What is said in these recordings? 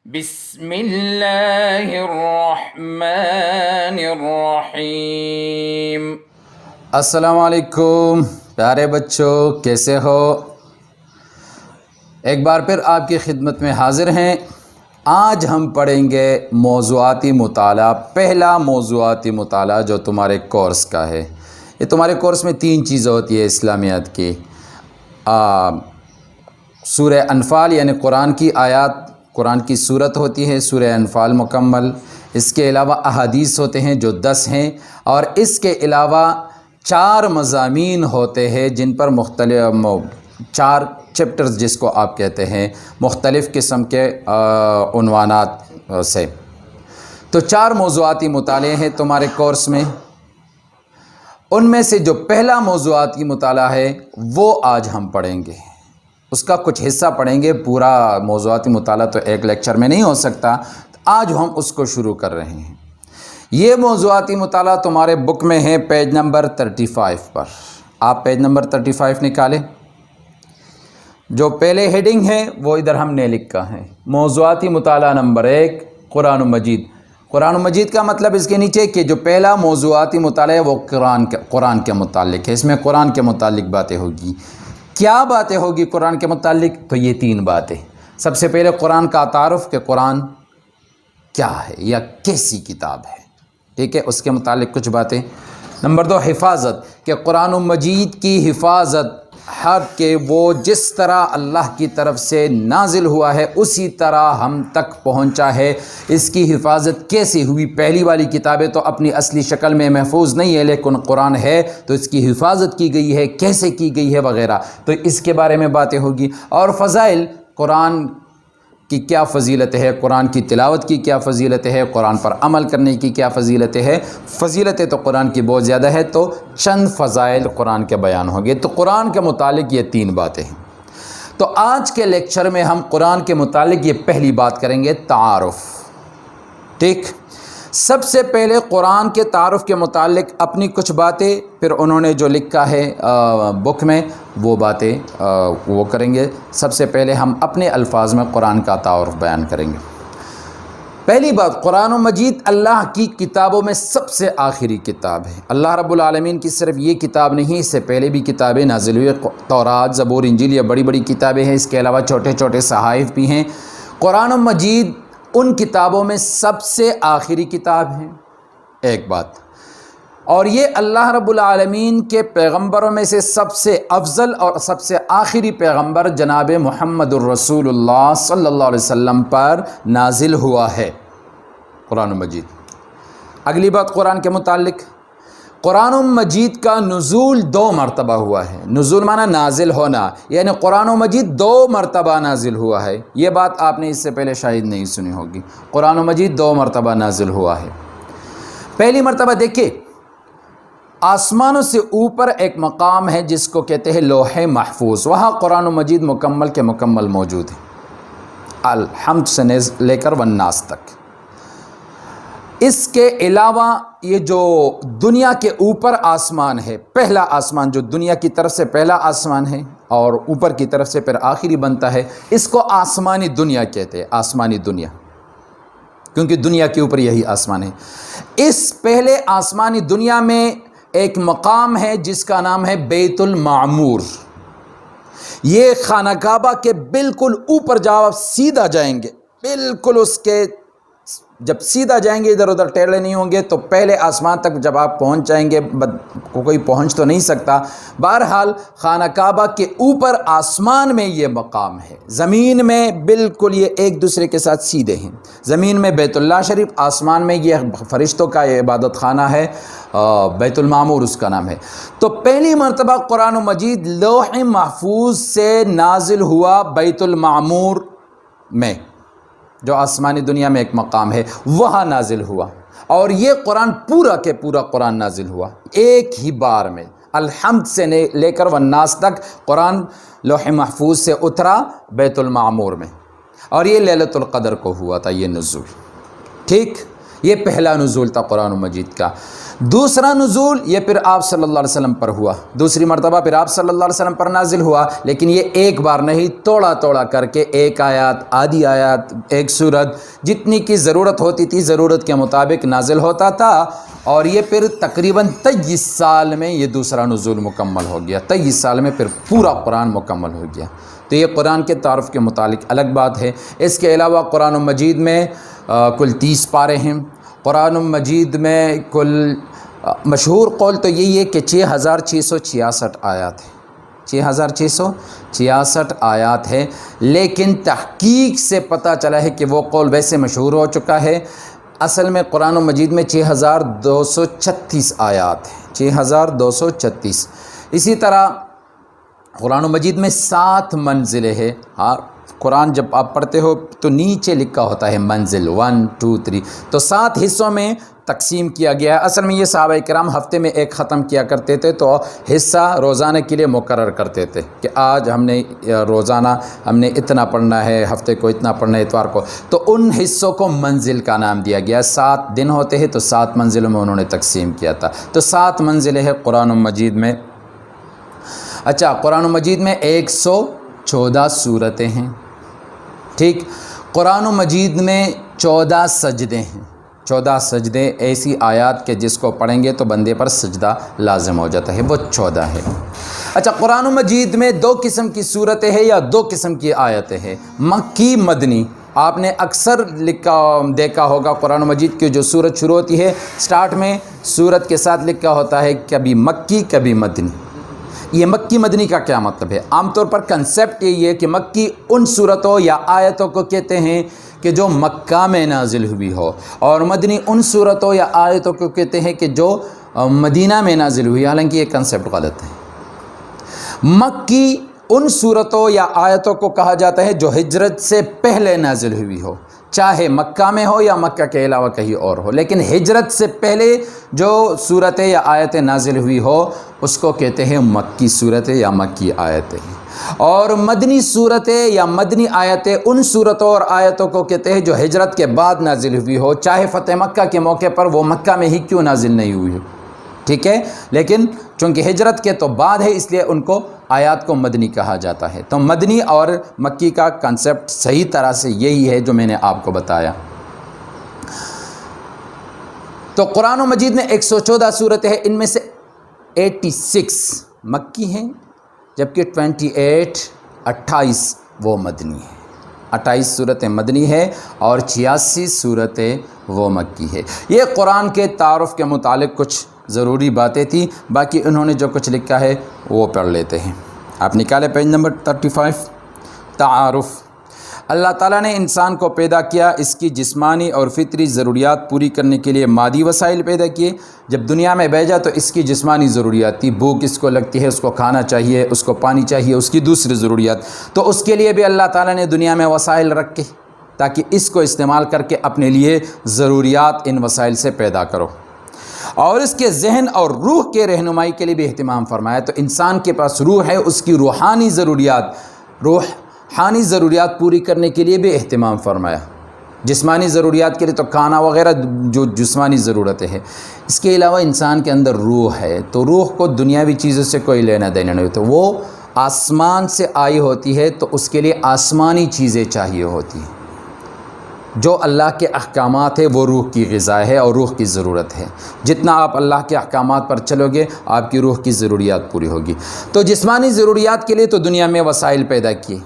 بسم اللہ الرحمن الرحیم۔ السلام علیکم پیارے بچوں، کیسے ہو؟ ایک بار پھر آپ کی خدمت میں حاضر ہیں۔ آج ہم پڑھیں گے موضوعاتی مطالعہ، پہلا موضوعاتی مطالعہ جو تمہارے کورس کا ہے۔ یہ تمہارے کورس میں 3 چیزیں ہوتی ہے اسلامیات کی، سورہ انفال یعنی قرآن کی آیات، قرآن کی صورت ہوتی ہے سورہ انفال مکمل، اس کے علاوہ احادیث ہوتے ہیں جو 10 ہیں، اور اس کے علاوہ 4 مضامین ہوتے ہیں جن پر مختلف 4 چیپٹرز جس کو آپ کہتے ہیں، مختلف قسم کے عنوانات سے۔ تو 4 موضوعاتی مطالعے ہیں تمہارے کورس میں۔ ان میں سے جو پہلا موضوعاتی مطالعہ ہے وہ آج ہم پڑھیں گے، اس کا کچھ حصہ پڑھیں گے، پورا موضوعاتی مطالعہ تو ایک لیکچر میں نہیں ہو سکتا، آج ہم اس کو شروع کر رہے ہیں۔ یہ موضوعاتی مطالعہ تمہارے بک میں ہے پیج نمبر 35 پر۔ آپ پیج نمبر 35 نکالیں۔ جو پہلے ہیڈنگ ہے وہ ادھر ہم نے لکھا ہے، موضوعاتی مطالعہ نمبر 1 قرآن مجید۔ قرآن مجید کا مطلب اس کے نیچے کہ جو پہلا موضوعاتی مطالعہ ہے وہ قرآن کے متعلق ہے، اس میں قرآن کے متعلق باتیں ہوگی۔ کیا باتیں ہوگی قرآن کے متعلق؟ تو یہ 3 باتیں۔ سب سے پہلے قرآن کا تعارف کہ قرآن کیا ہے یا کیسی کتاب ہے، ٹھیک ہے، اس کے متعلق کچھ باتیں۔ نمبر 2 حفاظت، کہ قرآن مجید کی حفاظت ہر کہ وہ جس طرح اللہ کی طرف سے نازل ہوا ہے اسی طرح ہم تک پہنچا ہے، اس کی حفاظت کیسے ہوئی؟ پہلی والی کتابیں تو اپنی اصلی شکل میں محفوظ نہیں ہے، لیکن قرآن ہے تو اس کی حفاظت کی گئی ہے، کیسے کی گئی ہے وغیرہ، تو اس کے بارے میں باتیں ہوگی۔ اور فضائل، قرآن کی کیا فضیلت ہے، قرآن کی تلاوت کی کیا فضیلت ہے، قرآن پر عمل کرنے کی کیا فضیلت ہے۔ فضیلتیں تو قرآن کی بہت زیادہ ہے، تو چند فضائل قرآن کے بیان ہوں گے۔ تو قرآن کے متعلق یہ 3 باتیں ہیں۔ تو آج کے لیکچر میں ہم قرآن کے متعلق یہ پہلی بات کریں گے، تعارف، ٹھیک۔ سب سے پہلے قرآن کے تعارف کے متعلق اپنی کچھ باتیں، پھر انہوں نے جو لکھا ہے بک میں وہ باتیں وہ کریں گے۔ سب سے پہلے ہم اپنے الفاظ میں قرآن کا تعارف بیان کریں گے۔ پہلی بات، قرآن مجید اللہ کی کتابوں میں سب سے آخری کتاب ہے۔ اللہ رب العالمین کی صرف یہ کتاب نہیں، اس سے پہلے بھی کتابیں نازل ہوئی، تورات، زبور، انجیل، یہ بڑی بڑی کتابیں ہیں، اس کے علاوہ چھوٹے چھوٹے صحائف بھی ہیں۔ قرآن مجید ان کتابوں میں سب سے آخری کتاب ہے، ایک بات۔ اور یہ اللہ رب العالمین کے پیغمبروں میں سے سب سے افضل اور سب سے آخری پیغمبر جناب محمد الرسول اللہ صلی اللہ علیہ وسلم پر نازل ہوا ہے قرآن مجید۔ اگلی بات قرآن کے متعلق، قرآن مجید کا نزول 2 مرتبہ ہوا ہے۔ نزول معنی نازل ہونا، یعنی قرآن مجید 2 مرتبہ نازل ہوا ہے۔ یہ بات آپ نے اس سے پہلے شاید نہیں سنی ہوگی، قرآن مجید 2 مرتبہ نازل ہوا ہے۔ پہلی مرتبہ دیکھیں، آسمانوں سے اوپر ایک مقام ہے جس کو کہتے ہیں لوح محفوظ، وہاں قرآن مجید مکمل کے مکمل موجود ہے، الحمد سے لے کر والناس تک۔ اس کے علاوہ یہ جو دنیا کے اوپر آسمان ہے، پہلا آسمان جو دنیا کی طرف سے پہلا آسمان ہے اور اوپر کی طرف سے پھر آخری بنتا ہے، اس کو آسمانی دنیا کہتے ہیں، آسمانی دنیا، کیونکہ دنیا کے اوپر یہی آسمان ہے۔ اس پہلے آسمانی دنیا میں ایک مقام ہے جس کا نام ہے بیت المعمور۔ یہ خانہ کعبہ کے بالکل اوپر جب آپ سیدھا جائیں گے، بالکل اس کے جب سیدھا جائیں گے، ادھر ادھر ٹیڑھے نہیں ہوں گے، تو پہلے آسمان تک جب آپ پہنچ جائیں گے، کوئی پہنچ تو نہیں سکتا، بہرحال خانہ کعبہ کے اوپر آسمان میں یہ مقام ہے۔ زمین میں بالکل یہ ایک دوسرے کے ساتھ سیدھے ہیں، زمین میں بیت اللہ شریف، آسمان میں یہ فرشتوں کا یہ عبادت خانہ ہے، بیت المعمور اس کا نام ہے۔ تو پہلی مرتبہ قرآن مجید لوح محفوظ سے نازل ہوا بیت المعمور میں، جو آسمانی دنیا میں ایک مقام ہے، وہاں نازل ہوا، اور یہ قرآن پورا کے پورا قرآن نازل ہوا ایک ہی بار میں، الحمد سے لے کر والناس تک قرآن لوح محفوظ سے اترا بیت المعمور میں، اور یہ لیلۃ القدر کو ہوا تھا یہ نزول، ٹھیک۔ یہ پہلا نزول تھا قرآن مجید کا۔ دوسرا نزول یہ پھر آپ صلی اللہ علیہ وسلم پر ہوا، دوسری مرتبہ پھر آپ صلی اللہ علیہ وسلم پر نازل ہوا، لیکن یہ ایک بار نہیں، توڑا توڑا کر کے ایک آیات، آدھی آیات، ایک سورت، جتنی کی ضرورت ہوتی تھی ضرورت کے مطابق نازل ہوتا تھا، اور یہ پھر تقریباً 23 سال میں یہ دوسرا نزول مکمل ہو گیا، 23 سال میں پھر پورا قرآن مکمل ہو گیا۔ تو یہ قرآن کے تعارف کے متعلق الگ بات ہے۔ اس کے علاوہ قرآن مجید میں کل 30 پارے ہیں۔ قرآن مجید میں کل مشہور قول تو یہی ہے کہ 6666 آیات ہیں، 6666 آیات ہے، لیکن تحقیق سے پتہ چلا ہے کہ وہ قول ویسے مشہور ہو چکا ہے۔ اصل میں قرآن مجید میں 6236 آیات ہیں، 6236۔ اسی طرح قرآن مجید میں 7 منزلیں ہیں۔ قرآن جب آپ پڑھتے ہو تو نیچے لکھا ہوتا ہے منزل 1 2 3، تو 7 حصوں میں تقسیم کیا گیا ہے۔ اصل میں یہ صحابہ کرام ہفتے میں ایک ختم کیا کرتے تھے، تو حصہ روزانہ کے لیے مقرر کرتے تھے کہ آج ہم نے روزانہ ہم نے اتنا پڑھنا ہے، ہفتے کو اتنا پڑھنا ہے، اتوار کو، تو ان حصوں کو منزل کا نام دیا گیا۔ 7 دن ہوتے ہیں تو 7 منزلوں میں انہوں نے تقسیم کیا تھا، تو 7 منزلیں ہیں قرآن مجید میں۔ اچھا، قرآن مجید میں 114 سورتیں ہیں، ٹھیک۔ قرآن مجید میں 14 سجدے ہیں، 14 سجدے ایسی آیات کہ جس کو پڑھیں گے تو بندے پر سجدہ لازم ہو جاتا ہے، وہ 14 ہے۔ اچھا، قرآن مجید میں 2 قسم کی سورتیں ہیں یا 2 قسم کی آیتیں ہیں، مکی، مدنی۔ آپ نے اکثر دیکھا ہوگا قرآن مجید کی جو سورت شروع ہوتی ہے، سٹارٹ میں سورت کے ساتھ لکھا ہوتا ہے کبھی مکی کبھی مدنی۔ یہ مکی مدنی کا کیا مطلب ہے؟ عام طور پر کنسیپٹ یہی ہے کہ مکی ان صورتوں یا آیتوں کو کہتے ہیں کہ جو مکہ میں نازل ہوئی ہو، اور مدنی ان صورتوں یا آیتوں کو کہتے ہیں کہ جو مدینہ میں نازل ہوئی، حالانکہ یہ کنسیپٹ غلط ہے۔ مکی ان صورتوں یا آیتوں کو کہا جاتا ہے جو ہجرت سے پہلے نازل ہوئی ہو، چاہے مکہ میں ہو یا مکہ کے علاوہ کہیں اور ہو، لیکن ہجرت سے پہلے جو صورتیں یا آیتیں نازل ہوئی ہو اس کو کہتے ہیں مکی صورتیں یا مکی آیتیں۔ اور مدنی صورتیں یا مدنی آیتیں ان صورتوں اور آیتوں کو کہتے ہیں جو ہجرت کے بعد نازل ہوئی ہو، چاہے فتح مکہ کے موقع پر وہ مکہ میں ہی کیوں نازل نہیں ہوئی ہو، ٹھیک ہے، لیکن چونکہ ہجرت کے تو بعد ہے اس لیے ان کو آیات کو مدنی کہا جاتا ہے۔ تو مدنی اور مکی کا کنسیپٹ صحیح طرح سے یہی ہے جو میں نے آپ کو بتایا۔ تو قرآن مجید میں 114 صورتیں ہیں، ان میں سے 86 مکی ہیں، جبکہ 28 وہ مدنی ہیں۔ 28 صورتیں مدنی ہے اور 86 صورتیں وہ مکی ہے۔ یہ قرآن کے تعارف کے متعلق کچھ ضروری باتیں تھیں، باقی انہوں نے جو کچھ لکھا ہے وہ پڑھ لیتے ہیں۔ آپ نکالے پیج نمبر 35۔ تعارف: اللہ تعالیٰ نے انسان کو پیدا کیا، اس کی جسمانی اور فطری ضروریات پوری کرنے کے لیے مادی وسائل پیدا کیے۔ جب دنیا میں بھیجا تو اس کی جسمانی ضروریات تھی، بھوک اس کو لگتی ہے، اس کو کھانا چاہیے، اس کو پانی چاہیے، اس کی دوسری ضروریات، تو اس کے لیے بھی اللہ تعالیٰ نے دنیا میں وسائل رکھے تاکہ اس کو استعمال کر کے اپنے لیے ضروریات ان وسائل سے پیدا کرو، اور اس کے ذہن اور روح کے رہنمائی کے لیے بھی اہتمام فرمایا۔ تو انسان کے پاس روح ہے، اس کی روحانی ضروریات پوری کرنے کے لیے بھی اہتمام فرمایا۔ جسمانی ضروریات کے لیے تو کھانا وغیرہ جو جسمانی ضرورتیں ہیں، اس کے علاوہ انسان کے اندر روح ہے، تو روح کو دنیاوی چیزوں سے کوئی لینا دینا نہیں ہوتا، وہ آسمان سے آئی ہوتی ہے، تو اس کے لیے آسمانی چیزیں چاہیے ہوتی ہیں۔ جو اللہ کے احکامات ہیں وہ روح کی غذا ہے اور روح کی ضرورت ہے۔ جتنا آپ اللہ کے احکامات پر چلو گے آپ کی روح کی ضروریات پوری ہوگی۔ تو جسمانی ضروریات کے لیے تو دنیا میں وسائل پیدا کیے،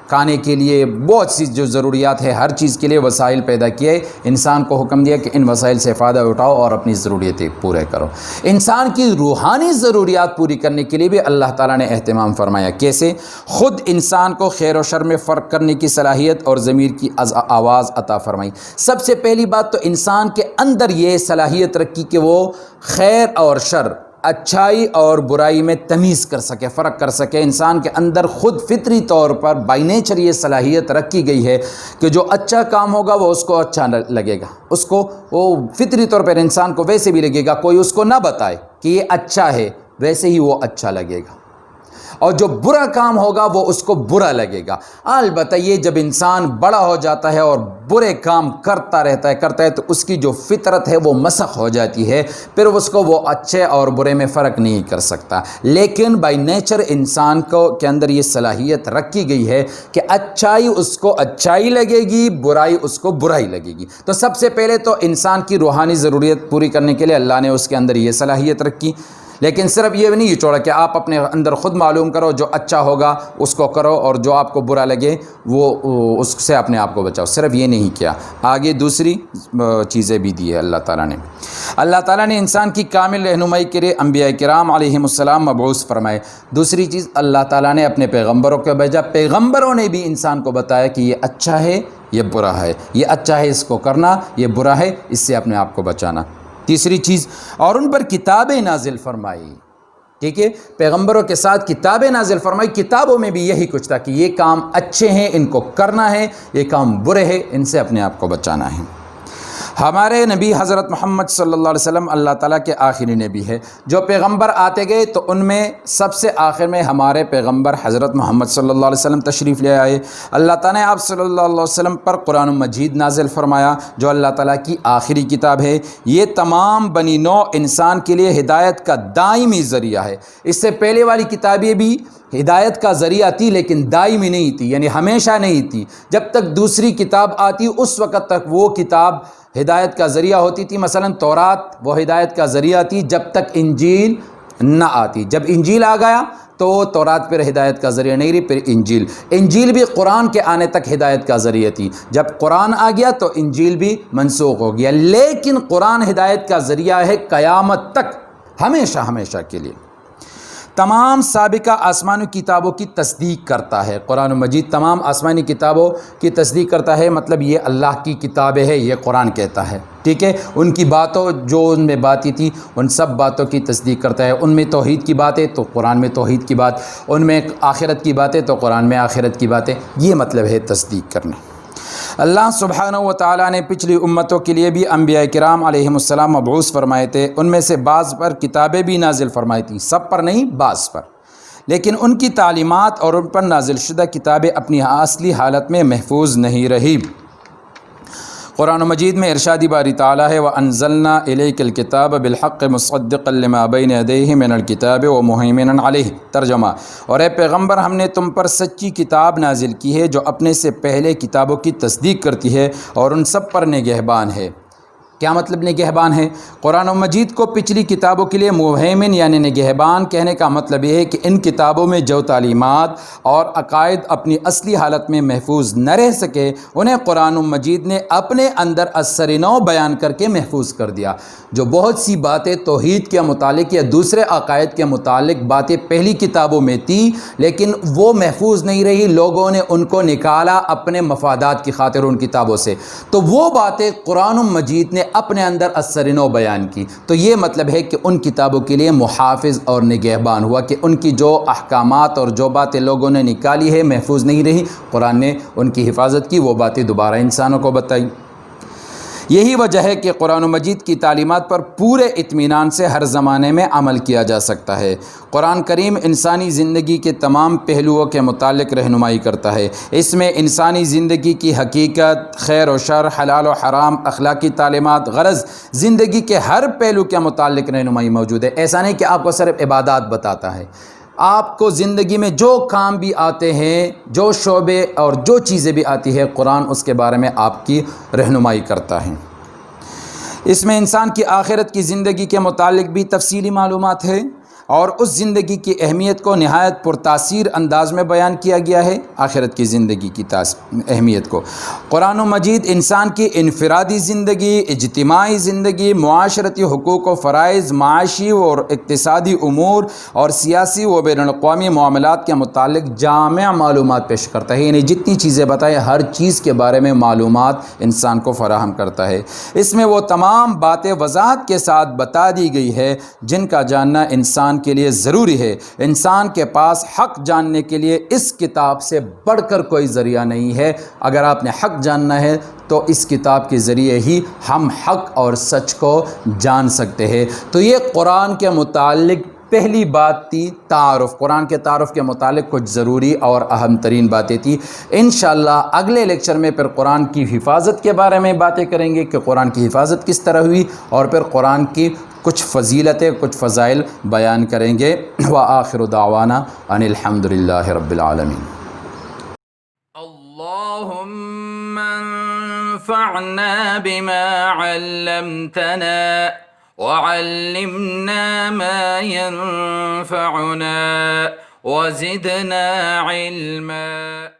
کھانے کے لیے بہت سی جو ضروریات ہے، ہر چیز کے لیے وسائل پیدا کیے، انسان کو حکم دیا کہ ان وسائل سے فائدہ اٹھاؤ اور اپنی ضروریتیں پورے کرو۔ انسان کی روحانی ضروریات پوری کرنے کے لیے بھی اللہ تعالیٰ نے اہتمام فرمایا۔ کیسے؟ خود انسان کو خیر و شر میں فرق کرنے کی صلاحیت اور ضمیر کی آواز عطا فرمائی۔ سب سے پہلی بات تو انسان کے اندر یہ صلاحیت رکھی کہ وہ خیر اور شر، اچھائی اور برائی میں تمیز کر سکے، فرق کر سکے۔ انسان کے اندر خود فطری طور پر بائی نیچر یہ صلاحیت رکھی گئی ہے کہ جو اچھا کام ہوگا وہ اس کو اچھا لگے گا، اس کو وہ فطری طور پر انسان کو ویسے بھی لگے گا، کوئی اس کو نہ بتائے کہ یہ اچھا ہے، ویسے ہی وہ اچھا لگے گا۔ اور جو برا کام ہوگا وہ اس کو برا لگے گا۔ البتہ یہ جب انسان بڑا ہو جاتا ہے اور برے کام کرتا ہے تو اس کی جو فطرت ہے وہ مسخ ہو جاتی ہے، پھر اس کو وہ اچھے اور برے میں فرق نہیں کر سکتا۔ لیکن بائی نیچر انسان کے اندر یہ صلاحیت رکھی گئی ہے کہ اچھائی اس کو اچھائی لگے گی، برائی اس کو برائی لگے گی۔ تو سب سے پہلے تو انسان کی روحانی ضروریت پوری کرنے کے لیے اللہ نے اس کے اندر یہ صلاحیت رکھی، لیکن صرف یہ نہیں چھوڑا کہ آپ اپنے اندر خود معلوم کرو، جو اچھا ہوگا اس کو کرو اور جو آپ کو برا لگے وہ اس سے اپنے آپ کو بچاؤ، صرف یہ نہیں کیا، آگے دوسری چیزیں بھی دی ہے اللہ تعالیٰ نے۔ اللہ تعالیٰ نے انسان کی کامل رہنمائی کے لیے انبیاء کرام علیہم السلام مبعوث فرمائے۔ دوسری چیز اللہ تعالیٰ نے اپنے پیغمبروں کو بھیجا، پیغمبروں نے بھی انسان کو بتایا کہ یہ اچھا ہے یہ برا ہے، یہ اچھا ہے اس کو کرنا، یہ برا ہے اس سے اپنے آپ کو بچانا۔ تیسری چیز، اور ان پر کتابیں نازل فرمائی، ٹھیک ہے، پیغمبروں کے ساتھ کتابیں نازل فرمائی، کتابوں میں بھی یہی کچھ تھا کہ یہ کام اچھے ہیں ان کو کرنا ہے، یہ کام برے ہیں ان سے اپنے آپ کو بچانا ہے۔ ہمارے نبی حضرت محمد صلی اللہ علیہ وسلم اللہ تعالیٰ کے آخری نبی ہے۔ جو پیغمبر آتے گئے تو ان میں سب سے آخر میں ہمارے پیغمبر حضرت محمد صلی اللہ علیہ وسلم تشریف لے آئے۔ اللہ تعالیٰ نے آپ صلی اللہ علیہ وسلم پر قرآن مجید نازل فرمایا جو اللہ تعالیٰ کی آخری کتاب ہے۔ یہ تمام بنی نوع انسان کے لیے ہدایت کا دائمی ذریعہ ہے۔ اس سے پہلے والی کتابیں بھی ہدایت کا ذریعہ تھی لیکن دائمی نہیں تھی، یعنی ہمیشہ نہیں تھی۔ جب تک دوسری کتاب آتی اس وقت تک وہ کتاب ہدایت کا ذریعہ ہوتی تھی۔ مثلا تورات وہ ہدایت کا ذریعہ تھی جب تک انجیل نہ آتی۔ جب انجیل آ گیا تو تورات پھر ہدایت کا ذریعہ نہیں رہی، پھر انجیل بھی قرآن کے آنے تک ہدایت کا ذریعہ تھی۔ جب قرآن آ گیا تو انجیل بھی منسوخ ہو گیا، لیکن قرآن ہدایت کا ذریعہ ہے قیامت تک، ہمیشہ کے لیے۔ تمام سابقہ آسمانی کتابوں کی تصدیق کرتا ہے قرآن مجید، تمام آسمانی کتابوں کی تصدیق کرتا ہے، مطلب یہ اللہ کی کتابیں ہے، یہ قرآن کہتا ہے، ٹھیک ہے۔ ان کی باتوں جو ان میں باتیں تھی ان سب باتوں کی تصدیق کرتا ہے۔ ان میں توحید کی بات ہے تو قرآن میں توحید کی بات، ان میں آخرت کی بات ہے تو قرآن میں آخرت کی بات ہے، یہ مطلب ہے تصدیق کرنا۔ اللہ سبحانہ و تعالیٰ نے پچھلی امتوں کے لیے بھی انبیاء کرام علیہم السلام مبعوث فرمائے تھے، ان میں سے بعض پر کتابیں بھی نازل فرمائی تھیں، سب پر نہیں بعض پر، لیکن ان کی تعلیمات اور ان پر نازل شدہ کتابیں اپنی اصلی حالت میں محفوظ نہیں رہی۔ قرآن مجید میں ارشاد باری تعالیٰ ہے وَأَنزَلْنَا إِلَيْكَ الْكِتَابَ بِالْحَقِّ مُصَدِّقًا لِمَا بَيْنَ يَدَيْهِ مِنَ الْكِتَابِ وَمُهَيْمِنًا عَلَيْهِ۔ ترجمہ، اور اے پیغمبر ہم نے تم پر سچی کتاب نازل کی ہے جو اپنے سے پہلے کتابوں کی تصدیق کرتی ہے اور ان سب پر نگہبان ہے۔ کیا مطلب نگہبان ہے؟ قرآن مجید کو پچھلی کتابوں کے لیے مہیمن یعنی نگہبان کہنے کا مطلب یہ ہے کہ ان کتابوں میں جو تعلیمات اور عقائد اپنی اصلی حالت میں محفوظ نہ رہ سکے انہیں قرآن مجید نے اپنے اندر اثر نو بیان کر کے محفوظ کر دیا۔ جو بہت سی باتیں توحید کے متعلق یا دوسرے عقائد کے متعلق باتیں پہلی کتابوں میں تھی لیکن وہ محفوظ نہیں رہی، لوگوں نے ان کو نکالا اپنے مفادات کی خاطر ان کتابوں سے، تو وہ باتیں قرآن مجید نے اپنے اندر اثر نو بیان کی۔ تو یہ مطلب ہے کہ ان کتابوں کے لیے محافظ اور نگہبان ہوا کہ ان کی جو احکامات اور جو باتیں لوگوں نے نکالی ہے محفوظ نہیں رہی، قرآن نے ان کی حفاظت کی، وہ باتیں دوبارہ انسانوں کو بتائی۔ یہی وجہ ہے کہ قرآن مجید کی تعلیمات پر پورے اطمینان سے ہر زمانے میں عمل کیا جا سکتا ہے۔ قرآن کریم انسانی زندگی کے تمام پہلوؤں کے متعلق رہنمائی کرتا ہے۔ اس میں انسانی زندگی کی حقیقت، خیر و شر، حلال و حرام، اخلاقی تعلیمات، غرض زندگی کے ہر پہلو کے متعلق رہنمائی موجود ہے۔ ایسا نہیں کہ آپ کو صرف عبادات بتاتا ہے، آپ کو زندگی میں جو کام بھی آتے ہیں، جو شعبے اور جو چیزیں بھی آتی ہے، قرآن اس کے بارے میں آپ کی رہنمائی کرتا ہے۔ اس میں انسان کی آخرت کی زندگی کے متعلق بھی تفصیلی معلومات ہے اور اس زندگی کی اہمیت کو نہایت پرتاثیر انداز میں بیان کیا گیا ہے۔ آخرت کی زندگی کی اہمیت کو قرآن مجید انسان کی انفرادی زندگی، اجتماعی زندگی، معاشرتی حقوق و فرائض، معاشی اور اقتصادی امور اور سیاسی و بین الاقوامی معاملات کے متعلق جامع معلومات پیش کرتا ہے، یعنی جتنی چیزیں بتائیں ہر چیز کے بارے میں معلومات انسان کو فراہم کرتا ہے۔ اس میں وہ تمام باتیں وضاحت کے ساتھ بتا دی گئی ہے جن کا جاننا انسان کے لیے ضروری ہے۔ انسان کے پاس حق جاننے کے لیے اس کتاب سے بڑھ کر کوئی ذریعہ نہیں ہے۔ اگر آپ نے حق جاننا ہے تو اس کتاب کے ذریعے ہی ہم حق اور سچ کو جان سکتے ہیں۔ تو یہ قرآن کے متعلق پہلی بات تھی تعارف، قرآن کے تعارف کے متعلق کچھ ضروری اور اہم ترین باتیں تھیں۔ انشاءاللہ اگلے لیکچر میں پھر قرآن کی حفاظت کے بارے میں باتیں کریں گے کہ قرآن کی حفاظت کس طرح ہوئی، اور پھر قرآن کی کچھ فضیلتیں، کچھ فضائل بیان کریں گے۔ وآخر دعوانا ان الحمد للہ رب العالمین۔ اللهم انفعنا بما علمتنا وعلمنا ما ينفعنا وزدنا علما۔